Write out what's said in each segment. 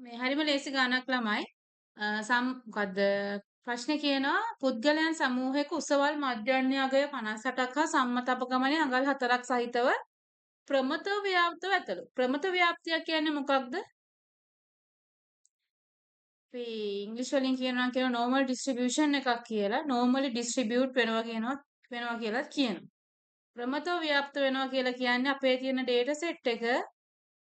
මේ හරිම ලේසි ගානක් ළමයි. මොකද්ද ප්‍රශ්නේ කියනවා පුද්ගලයන් සමූහයක උසවල් මධ්‍යහ්න අගය 58ක් හා සම්මත අපගමනයේ අඟල් 4ක් සහිතව ප්‍රමතව ව්‍යාප්තව ඇතලු. ප්‍රමත ව්‍යාප්තිය කියන්නේ මොකක්ද? අපි ඉංග්‍රීසි වලින් කියනවා normal distribution එකක් කියලා. normally distribute වෙනවා කියලා කියනවා. ප්‍රමතව ව්‍යාප්ත වෙනවා කියලා කියන්නේ අපේ තියෙන data set එක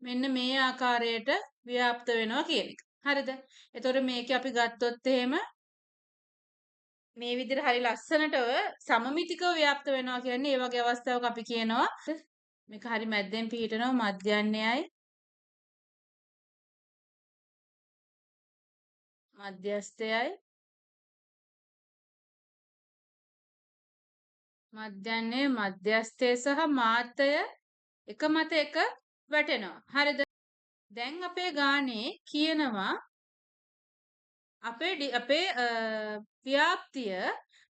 මෙන්න මේ ආකාරයට ව්‍යාප්ත වෙනවා කියන එක. හරිද? එතකොට මේක අපි ගත්තොත් එහෙම මේ විදිහට හරි ලස්සනටව සමමිතිකව ව්‍යාප්ත වෙනවා කියන්නේ ඒ වගේ අවස්ථාවක අපි කියනවා මේක හරි මැද්දෙන් පිහිටනවා මධ්‍යයන්‍යයි මධ්‍යස්ථයයි මධ්‍යන්නේ මධ්‍යස්ථය සහ මාත්‍ය එක මත එක වැටෙනවා. හරිද? දැන් අපේ ගානේ කියනවා අපේ ව්‍යාප්තිය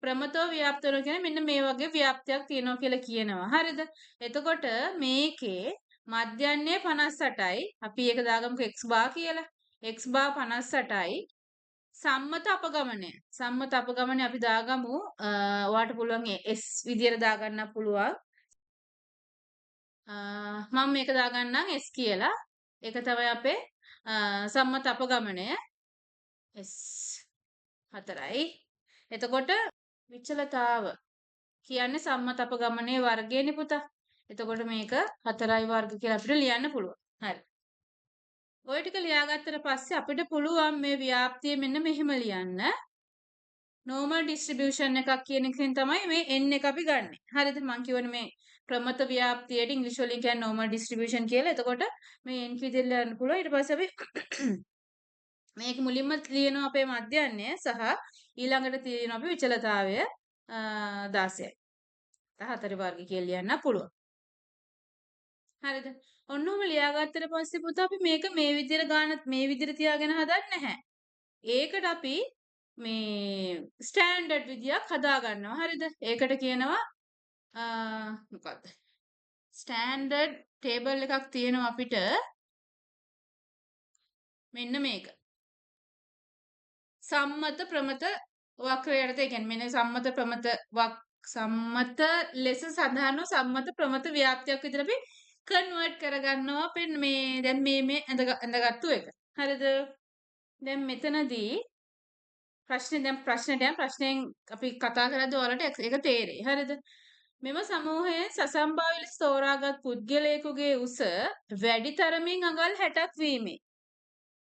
ප්‍රමතව ව්‍යාප්ත වෙනවා කියන්නේ මෙන්න මේ වගේ ව්‍යාප්තියක් තියෙනවා කියලා කියනවා. හරිද? එතකොට මේකේ මධ්‍යන්නේ 58යි. අපි ඒක දාගමුකෝ x බාර් කියලා. x බාර් 58යි. සම්මත අපගමනය. සම්මත අපගමනය අපි දාගමු ඔයාලට පුළුවන් s විදියට දාගන්න පුළුවන්. මම මේක දාගන්නම් s කියලා. ඒක තමයි අපේ සම්මත අපගමනය. S4යි. එතකොට විචලතාව කියන්නේ සම්මත අපගමනයේ වර්ගයනේ පුතා. එතකොට මේක 4යි වර්ග කියලා අපිට ලියන්න පුළුවන්. හරි. ඔය ටික ලියාගත්තට පස්සේ අපිට පුළුවන් මේ ව්‍යාප්තිය මෙන්න මෙහෙම ලියන්න. normal distribution එකක් කියන එකෙන් තමයි මේ n එක අපි ගන්නෙ. හරිද? මම කියවනේ මේ ප්‍රමත ව්‍යාප්තියට ඉංග්‍රීසි වලින් කියන්නේ normal distribution කියලා. එතකොට මේ n විදිහට ලියන්න පුළුවන්. ඊට පස්සේ අපි මේක මුලින්ම ලියනවා අපේ මධ්‍යයන්ය සහ ඊළඟට තියෙනවා අපි විචලතාවය 16යි. 14 වර්ග කියලා ලියන්න පුළුවන්. හරිද? ඔන්නෝම ලියාගත්තට පස්සේ පුතා අපි මේක මේ විදිහට මේ විදිහට තියාගෙන හදන්නේ නැහැ. ඒකට අපි මේ ස්ටෑන්ඩඩ් විදියක් හදා ගන්නවා. හරිද? ඒකට කියනවා මොකක්ද? ස්ටෑන්ඩඩ් ටේබල් එකක් තියෙනවා අපිට. මෙන්න මේක. සම්මත ප්‍රමත වක්‍රයට ඒ කියන්නේ මෙන්න සම්මත ලෙස සඳහන් වූ සම්මත ප්‍රමත ව්‍යාප්තියක් විදිහට අපි කන්වර්ට් කරගන්නවා අපේ මේ දැන් මේ ඇඳගත්තු එක. හරිද? දැන් මෙතනදී ප්‍රශ්නෙන් අපි කතා කරද්දී ඔයාලට ඒක තේරෙයි. හරිද? මෙම සමූහයෙන් සසම්භාව්‍ය ලෙස තෝරාගත් පුද්ගලයෙකුගේ උස වැඩි තරමින් අඟල් 60ක් වීමේ.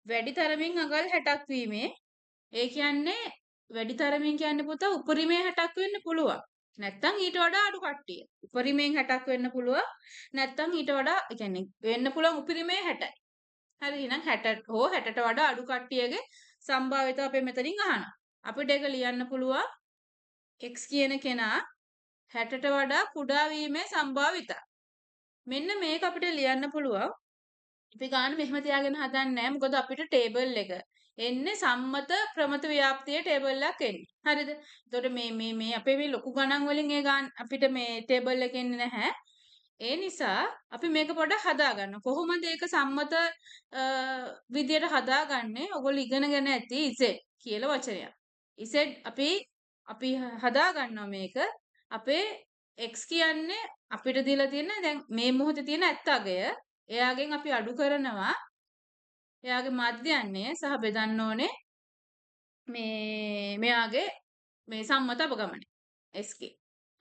වැඩි තරමින් අඟල් 60ක් වීමේ ඒ කියන්නේ වැඩි තරමින් කියන්නේ පුතා උපරිමයෙන් 60ක් වෙන්න පුළුවන්. නැත්තම් ඊට වඩා අඩු කට්ටිය. උපරිමයෙන් 60ක් වෙන්න පුළුවන්. නැත්තම් ඊට වඩා ඒ කියන්නේ වෙන්න පුළුවන් උපරිමයෙන් 60යි. හරි එහෙනම් 60 හෝ 60ට වඩා අඩු කට්ටියගේ සම්භාවිතව අපි මෙතනින් අහනවා. අපිට ඒක ලියන්න පුළුවන් x කියන කෙනා 60ට වඩා කුඩා වීමේ සම්භාවිතා. මෙන්න මේක අපිට ලියන්න පුළුවන්. අපි ගන්න මෙහෙම තියාගෙන හදන්නේ නැහැ. මොකද අපිට ටේබල් එක එන්නේ සම්මත ප්‍රමත ව්‍යාප්තියේ ටේබල් එකක් එන්නේ. හරිද? එතකොට මේ අපේ මේ ලොකු ගණන් වලින් ඒ ගන්න අපිට මේ ටේබල් එක එන්නේ නැහැ. ඒ නිසා අපි මේක පොඩ්ඩක් හදාගන්න. කොහොමද ඒක සම්මත විදියට හදාගන්නේ? ඔයගොල්ලෝ ඉගෙනගෙන ඇති Z කියලා වචනයක්. Z අපි හදාගන්නවා මේක. අපේ x කියන්නේ අපිට දීලා තියෙන දැන් මේ මොහොතේ තියෙන ඇත්ත අගය. එයාගෙන් අපි අඩු කරනවා. එයාගේ මධ්‍යයන්ය සහ බෙදන්න ඕනේ මෙයාගේ මේ සම්මත අපගමනය SK.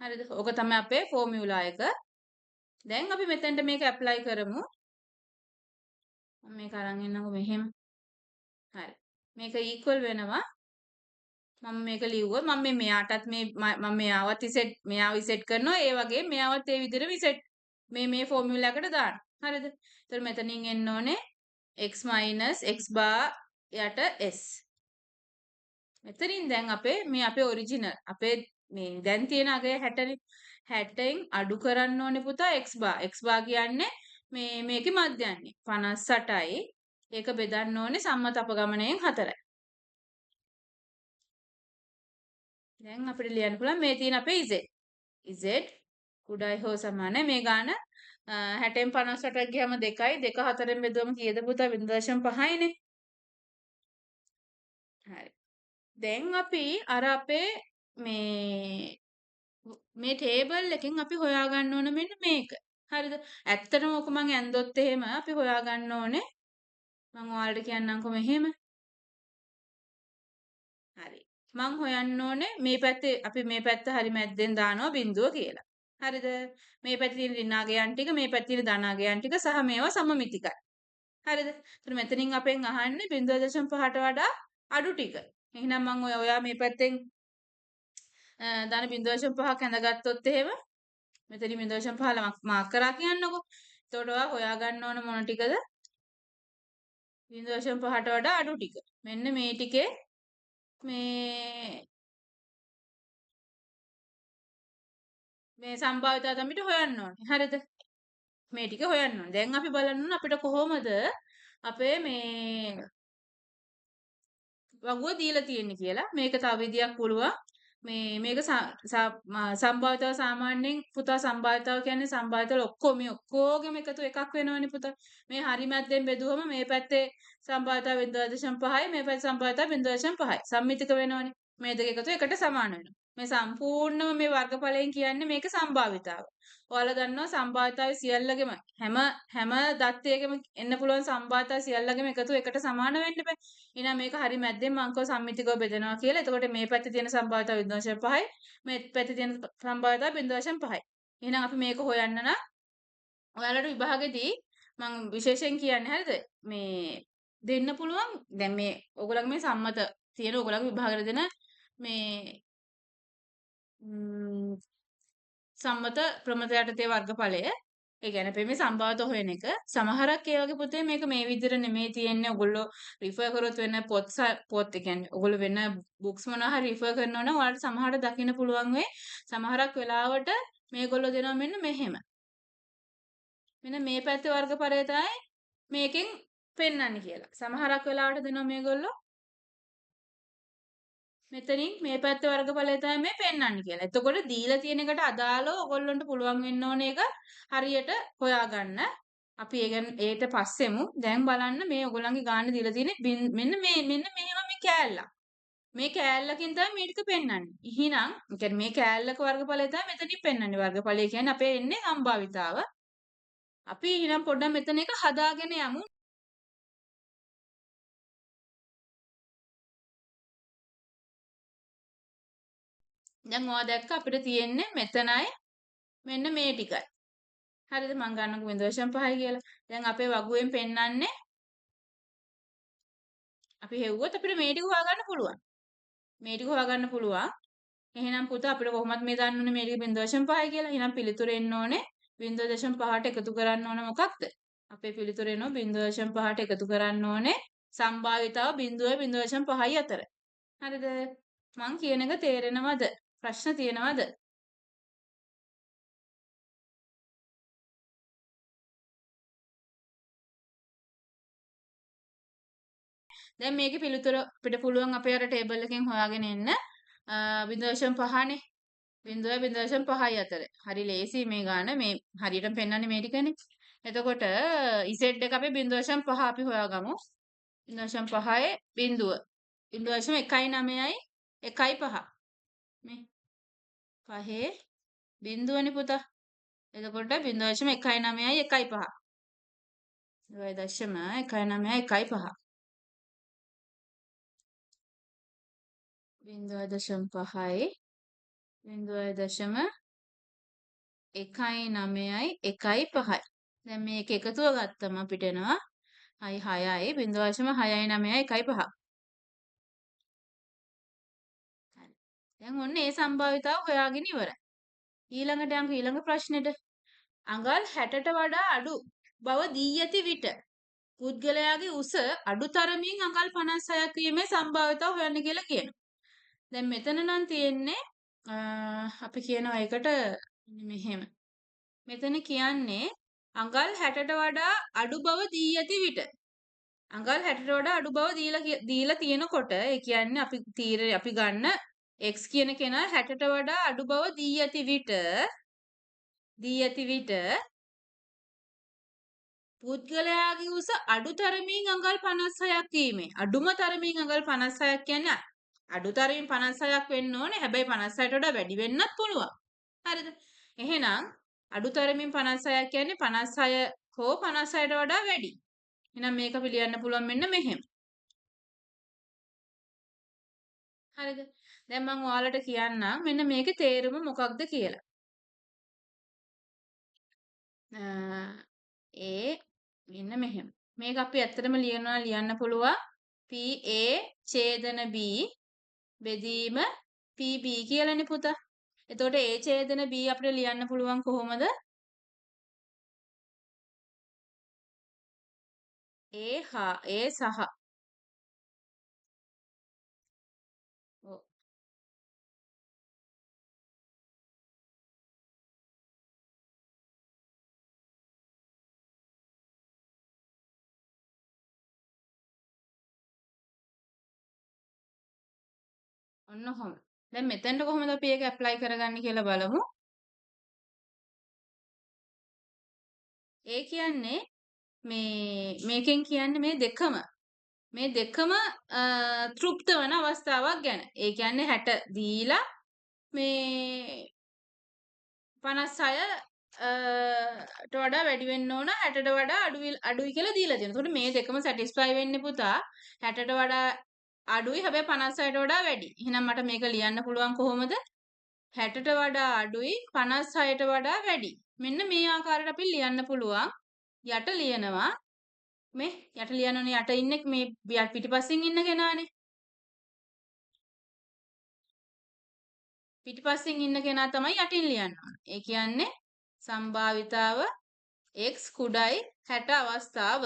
හරිද? ඕක තමයි අපේ ෆෝමියුලා එක. දැන් අපි මෙතනට මේක ඇප්ලයි කරමු. මම මේක අරන් එන්නකො මෙහෙම. හරි. මේක ඉක්වල් වෙනවා. මම මේක ලිව්වොත් මම මෙයාටත් මම මෙයාවත් මෙයාව ඉසෙට් කරනවා. ඒ වගේ මෙයාවත් ඒ විදිහට ඉසෙට් මේ ෆෝමියුලා එකට දාන්න. හරිද? එතකොට මෙතනින් එන්න ඕනේ x x bar යට s. මෙතනින් දැන් අපේ ඔරිජිනල් අපේ මේ දැන් තියෙන අගය 60නේ. 60න් අඩු කරන්න ඕනේ පුතා x bar. x bar කියන්නේ මේකේ මධ්‍යයන්‍ය 58යි. ඒක බෙදන්න ඕනේ සම්මත අපගමනයෙන් 4යි. දැන් අපිට ලියන්න පුළුවන් මේ තියෙන අපේ z. z කුඩායි හෝ සමානයි මේ ගාන 60න් 58ට ගියම 2යි 2 4න් බෙදුවම කීයද පුතා 0.5යිනේ. හරි. දැන් අපි අර අපේ මේ මේ ටේබල් එකෙන් අපි හොයාගන්න ඕන මෙන්න මේක. හරිද? ඇත්තටම ඔක මං ඇන්දොත් එහෙම අපි හොයාගන්න ඕනේ. මං ඔයාලට කියන්නම්කො මෙහෙම. හරි. මං හොයන්න ඕනේ මේ පැත්තේ අපි මේ පැත්ත හරි මැද්දෙන් දානවා බිඳුව කියලා. හරිද? මේ පැත්තේ තියෙන ඍණාගයන් ටික මේ පැත්තේ තියෙන ධනාගයන් ටික සහ මේවා සමමිතිකයි. හරිද? එතන මෙතනින් අපෙන් අහන්නේ 0.5ට වඩා අඩු ටික. එහෙනම් මං ඔයා මේ පැත්තෙන් ධන 0.5ක් ඇඳගත්තොත් එහෙම මෙතනින් 0.5 මාක් කරා කියන්නකෝ. එතකොට ඔයා හොයාගන්න ඕන මොන ටිකද? 0.5ට වඩා අඩු ටික. මෙන්න මේ ටිකේ මේ සම්භාවිතාව තමයි හොයන්න ඕනේ. හරිද? මේ ටික හොයන්න ඕනේ. දැන් අපි බලන්න ඕනේ අපිට කොහොමද අපේ මේ වගුව දීලා තියෙන්නේ කියලා. මේක තව විදියක් පුළුවන්. මේක සම්භාවිතාව සාමාන්‍යයෙන් පුතා සම්භාවිතාව කියන්නේ සම්භාවිතාවල ඔක්කොගෙම එකතු එකක් වෙනවනේ පුතා. මේ හරි මැද්දෙන් බෙදුවම මේ පැත්තේ සම්භාවිතාව 0.5යි මේ පැත්තේ සම්භාවිතාව 0.5යි. සම්මිතික වෙනවනේ. මේ දෙක එකතු එකට සමාන වෙනවා. මේ සම්පූර්ණම මේ වර්ගඵලයෙන් කියන්නේ මේක සම්භාවිතාව. ඔයාලා දන්නවා සම්භාවිතාවේ සියල්ලගෙම හැම දත්තයකම එන්න පුළුවන් සම්භාවිතාව සියල්ලගෙම එකතු එකට සමාන වෙන්න බෑ. එහෙනම් මේක හරි මැද්දෙන් මං කව සම්මිතිකව බෙදනවා කියලා. එතකොට මේ පැත්තේ තියෙන සම්භාවිතාව 0.5යි මේ පැත්තේ තියෙන සම්භාවිතාව 0.5යි. එහෙනම් අපි මේක හොයන්න නම් ඔයාලට විභාගෙදී මං විශේෂයෙන් කියන්නේ හරිද? මේ දෙන්න පුළුවන්. දැන් මේ ඕගොල්ලන්ගේ මේ සම්මත තියෙන ඕගොල්ලන්ගේ විභාගෙට දෙන මේ සම්මත ප්‍රමත යටතේ වර්ගඵලය. ඒ කියන්නේ අපි මේ සම්භාවිත හොයන එක. සමහරක් ඒ වගේ පුතේ මේක මේ විදිහට නෙමෙයි තියෙන්නේ. ඔයගොල්ලෝ රිෆර් කරොත් වෙන පොත් ඒ කියන්නේ ඔයගොල්ලෝ වෙන බුක්ස් මොනවා හරි රිෆර් කරනවා නම් ඔයාලට සමහරට දකින්න පුළුවන් වෙයි. සමහරක් වෙලාවට මේගොල්ලෝ දෙනවා මෙන්න මෙහෙම. මෙන්න මේ පැත්තේ වර්ගඵලය තමයි මේකෙන් පෙන්වන්නේ කියලා. සමහරක් වෙලාවට දෙනවා මේගොල්ලෝ මෙතනින් මේ පැත්තේ වර්ගඵලය තමයි මේ පෙන්වන්නේ කියලා. එතකොට දීලා තියෙන එකට අදාළව ඔයගොල්ලන්ට පුළුවන් වෙන්න ඕන එක හරියට හොයාගන්න. අපි ඒට පස්සෙමු. දැන් බලන්න මේ ඔයගොල්ලන්ගේ ගාන දීලා තියෙන්නේ මෙන්න මෙහෙම මේ කෑල්ලක්. මේ කෑල්ලකින් තමයි මේ ටික පෙන්වන්නේ. එහෙනම් කියන්නේ මේ කෑල්ලක වර්ගඵලය තමයි මෙතනින් පෙන්වන්නේ. වර්ගඵලය කියන්නේ අපේ එන්නේ සම්භාවිතාව. අපි එහෙනම් පොඩ්ඩක් මෙතන එක හදාගෙන යමු. දැන් ඔයා දැක්ක අපිට තියෙන්නේ මෙතනයි මෙන්න මේ ටිකයි. හරිද? මං ගන්නකො 0.5යි කියලා. දැන් අපේ වගුවෙන් පෙන්වන්නේ අපි හෙව්වොත් අපිට මේ ටික හොයාගන්න පුළුවන්. මේ ටික හොයාගන්න පුළුවන්. එහෙනම් පුතා අපිට කොහොමද මේ දන්න ඕනේ මේ ටික 0.5යි කියලා. එහෙනම් පිළිතුර එන්න ඕනේ 0.5ට එකතු කරන්න ඕන මොකක්ද? අපේ පිළිතුර එනවා 0.5ට එකතු කරන්න ඕනේ සම්භාවිතාව 0.5යි අතර. හරිද? මං කියන එක තේරෙනවද? ප්‍රශ්න තියෙනවද? දැන් මේකේ පිළිතුර අපිට පුළුවන් අපේ අර ටේබල් එකෙන් හොයාගෙන එන්න 0.5නේ 0.5යි අතර. හරි ලේසි මේ ගාන මේ හරියටම පෙන්වන්නේ මේ ටිකනේ. එතකොට Z එක අපි 0.5 අපි හොයාගමු. 0.5ේ බිඳුව 0.19යි 1.5 මේ 5 බිඳුවනේ පුතා. එතකොට 0.19යි 1.5 0.19යි 1.5 0.5යි 0.19යි 1.5යි. දැන් මේක එකතුව ගත්තම අපිට එනවා 6යි 0.699යි 1.5. හරි. දැන් ඔන්න ඒ සම්භාවිතාව හොයාගෙන ඉවරයි. ඊළඟට යමු ඊළඟ ප්‍රශ්නෙට. අඟල් 60ට වඩා අඩු බව දී ඇති විට පුද්ගලයාගේ උස අඩුතරමින් අඟල් 56ක් වීමේ සම්භාවිතාව හොයන්න කියලා කියනවා. දැන් මෙතන නම් තියෙන්නේ අපි කියනවා ඒකට මෙහෙම. මෙතන කියන්නේ අඟල් 60ට වඩා අඩු බව දී ඇති විට අඟල් 60ට වඩා අඩු බව දීලා තියෙනකොට ඒ කියන්නේ අපි ගන්න x කියන කෙනා 60ට වඩා අඩු බව දී ඇති විට පුද්ගලයාගේ උස අඩු තරමින් අඟල් 56ක් වීමේ. අඩුම තරමින් අඟල් 56ක් කියන්නේ අඩු තරමින් 56ක් වෙන්න ඕනේ. හැබැයි 56ට වඩා වැඩි වෙන්නත් පුළුවන්. හරිද? එහෙනම් අඩු තරමින් 56ක් කියන්නේ 56 හෝ 56ට වඩා වැඩි. එහෙනම් මේක අපි ලියන්න පුළුවන් මෙන්න මෙහෙම. හරිද? දැන් මම ඔයාලට කියන්නම් මෙන්න මේකේ තේරුම මොකක්ද කියලා. ඒ මෙන්න මෙහෙම. මේක අපි ඇත්තටම ලියන්න පුළුවන් PA ඡේදන B බෙදීම PB කියලානේ පුතා. එතකොට A ඡේදන B අපිට ලියන්න පුළුවන් කොහොමද? A සහ ඔව් ඔන්න ඔහොම. දැන් මෙතෙන්ට කොහොමද අපි ඒක ඇප්ලයි කරගන්නේ කියලා බලමු. ඒ කියන්නේ මේකෙන් කියන්නේ මේ දෙකම තෘප්ත වන අවස්ථාවක් ගැන. ඒ කියන්නේ 60 දීලා මේ 56 ට වඩා වැඩි වෙන්න ඕන 60ට වඩා අඩුයි කියලා දීලා තියෙනවා. එතකොට මේ දෙකම සැටිස්ෆයි වෙන්නේ පුතා 60ට වඩා අඩුයි හැබැයි 56ට වඩා වැඩි. එහෙනම් මට මේක ලියන්න පුළුවන් කොහොමද? 60ට වඩා අඩුයි 56ට වඩා වැඩි. මෙන්න මේ ආකාරයට අපි ලියන්න පුළුවන්. යට ලියනවා මේ යට ලියනෝනේ යට ඉන්නේ මේ පිටිපස්සෙන් ඉන්න කෙනානේ. පිටිපස්සෙන් ඉන්න කෙනා තමයි යටින් ලියන්න ඕනේ. ඒ කියන්නේ සම්භාවිතාව x කුඩයි 60 අවස්ථාව.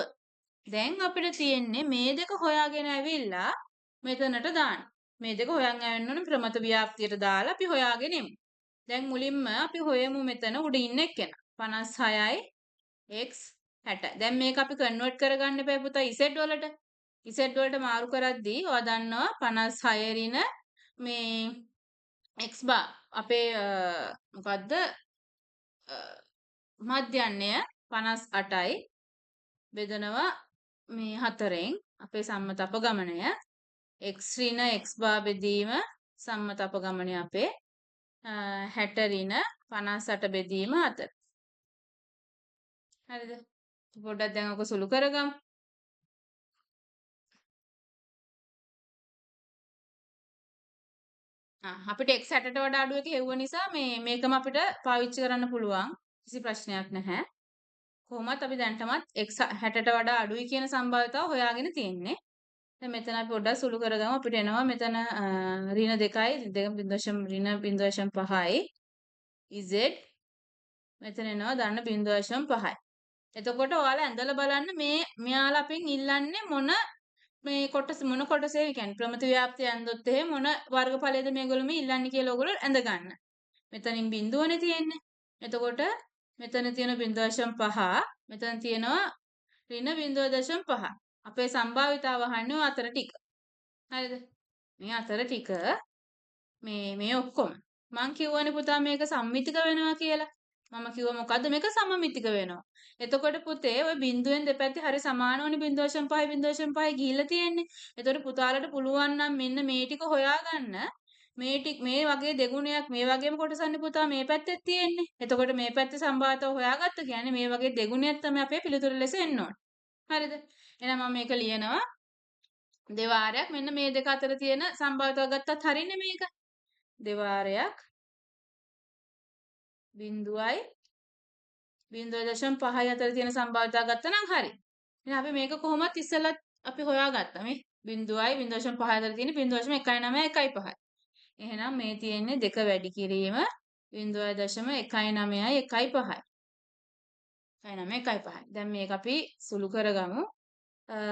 දැන් අපිට තියෙන්නේ මේ දෙක හොයාගෙන ඇවිල්ලා මෙතනට දාන්න. මේ දෙක හොයන් යන්න ඕනේ ප්‍රමත ව්‍යාප්තියට දාලා අපි හොයාගෙන එමු. දැන් මුලින්ම අපි හොයමු මෙතන උඩ ඉන්න එක්කෙනා. 56යි x 60. දැන් මේක අපි කන්වර්ට් කරගන්න එපා පුතා z වලට. z වලට මාරු කරද්දී ඔයා දන්නවා 56 රින මේ x බා අපේ මොකද්ද මධ්‍යන්නය 58යි බෙදනවා මේ 4න් අපේ සම්මත අපගමනය x ඍණ x බා බෙදීම සම්මත අපගමනය අපේ 60 ඍණ 58 බෙදීම 4. හරිද? පොඩ්ඩක් දැන් ඔක සුළු කරගමු. අපිට x 60ට වඩා අඩු එක හෙව්ව නිසා මේකම අපිට පාවිච්චි කරන්න පුළුවන්. කිසි ප්‍රශ්නයක් නැහැ. කොහොමත් අපි දැන්ටමත් x 60ට වඩා අඩුයි කියන සම්භාවිතාව හොයාගෙන තියෙන්නේ. දැන් මෙතන අපි පොඩ්ඩක් සුළු කරගමු. අපිට එනවා මෙතන ඍණ 2යි 0.5යි z මෙතන එනවා දන්න 0.5යි. එතකොට ඔයාලා ඇඳලා බලන්න මෙයාලා අපෙන් ඉල්ලන්නේ මොන කොටසේ කියන්නේ ප්‍රමිති ව්‍යාප්තිය ඇඳොත් එහෙම මොන වර්ගඵලයේද මේගොල්ලෝ මේ ඉල්ලන්නේ කියලා ඔයගොල්ලෝ ඇඳ ගන්න. මෙතනින් බිඳුවනේ තියෙන්නේ. එතකොට මෙතන තියෙන 0.5 මෙතන තියෙනවා ඍණ 0.5. අපේ සම්භාවිතාව අහන්නේ ඔය අතර ටික. හරිද? මේ අතර ටික මේ ඔක්කොම. මං කියවනේ පුතා මේක සම්මිතික වෙනවා කියලා. මම කිව්වා මොකද්ද මේක සමමිතික වෙනවා. එතකොට පුතේ ওই බිඳුවෙන් දෙපැත්තේ හරි සමානවනේ 0.5 0.5 ගිහිල්ලා තියෙන්නේ. එතකොට පුතාලට පුළුවන් නම් මෙන්න මේ ටික හොයාගන්න. මේ වගේ දෙගුණයක් මේ වගේම කොටසන්නේ පුතා මේ පැත්තේ තියෙන්නේ. එතකොට මේ පැත්තේ සම්භාවිතාව හොයාගත්ත කියන්නේ මේ වගේ දෙගුණයක් තමයි අපේ පිළිතුර ලෙස එන්න ඕනේ. හරිද? එහෙනම් මම මේක ලියනවා. දෙවාරයක් මෙන්න මේ දෙක අතර තියෙන සම්භාවිතාව ගත්තත් හරියන්නේ මේක. දෙවාරයක් 0යි 0.5යි අතර තියෙන සම්භාවිතාව ගත්තනම් හරි. එහෙනම් අපි මේක කොහොමත් ඉස්සෙල්ලා අපි හොයාගත්තා මේ 0යි 0.5 අතර තියෙන 0.19 1.5. එහෙනම් මේ තියෙන්නේ දෙක වැඩි කිරීම 0.19යි 1.5යි. 1.9 1.5. දැන් මේක අපි සුළු කරගමු.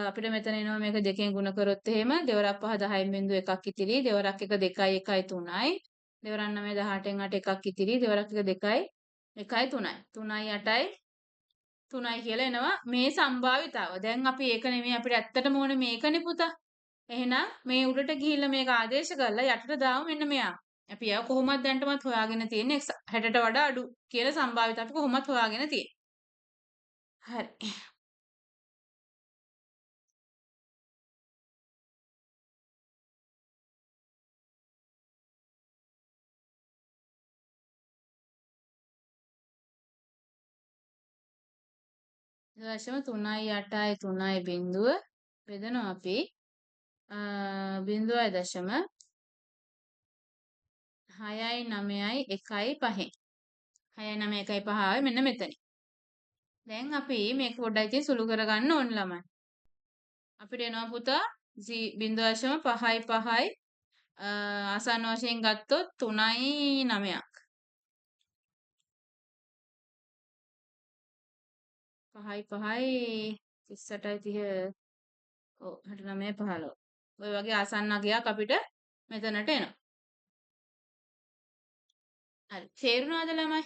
අපිට මෙතන එනවා මේක දෙකෙන් ගුණ කරොත් එහෙම දෙවරක් 5 10න් 1ක් ඉතිරි දෙවරක් 1 2යි 1යි 3යි දෙවරක් 9 18න් 8 එකක් ඉතිරි දෙවරක් 1 2යි 1යි 3යි 3යි 8යි 3යි කියලා එනවා මේ සම්භාවිතාව. දැන් අපි ඒක නෙමෙයි අපිට ඇත්තටම ඕනේ මේකනේ පුතා. එහෙනම් මේ උඩට ගිහිල්ලා මේක ආදේශ කරලා යටට දාමු මෙන්න මෙයා. අපි ඒව කොහොමද දැන්ටමත් හොයාගෙන තියෙන්නේ 60ට වඩා අඩු කියලා සම්භාවිතාව අපි කොහොමද හොයාගෙන තියෙන්නේ. හරි. 0.38 බෙදනවා අපි 0.695 691.5 ආවේ මෙන්න මෙතන. දැන් අපි මේක පොඩ්ඩක් ඉතින් සුළු කරගන්න ඕන ළමයි. අපිට එනවා පුතා 0.55 ආසන්න වශයෙන් ගත්තොත් 3.9ක්. 5යි 38යි 30 ඔව් 69 15. ඔය වගේ ආසන්න අගයක් අපිට මෙතනට එනවා. හරි. තේරුණාද ළමයි?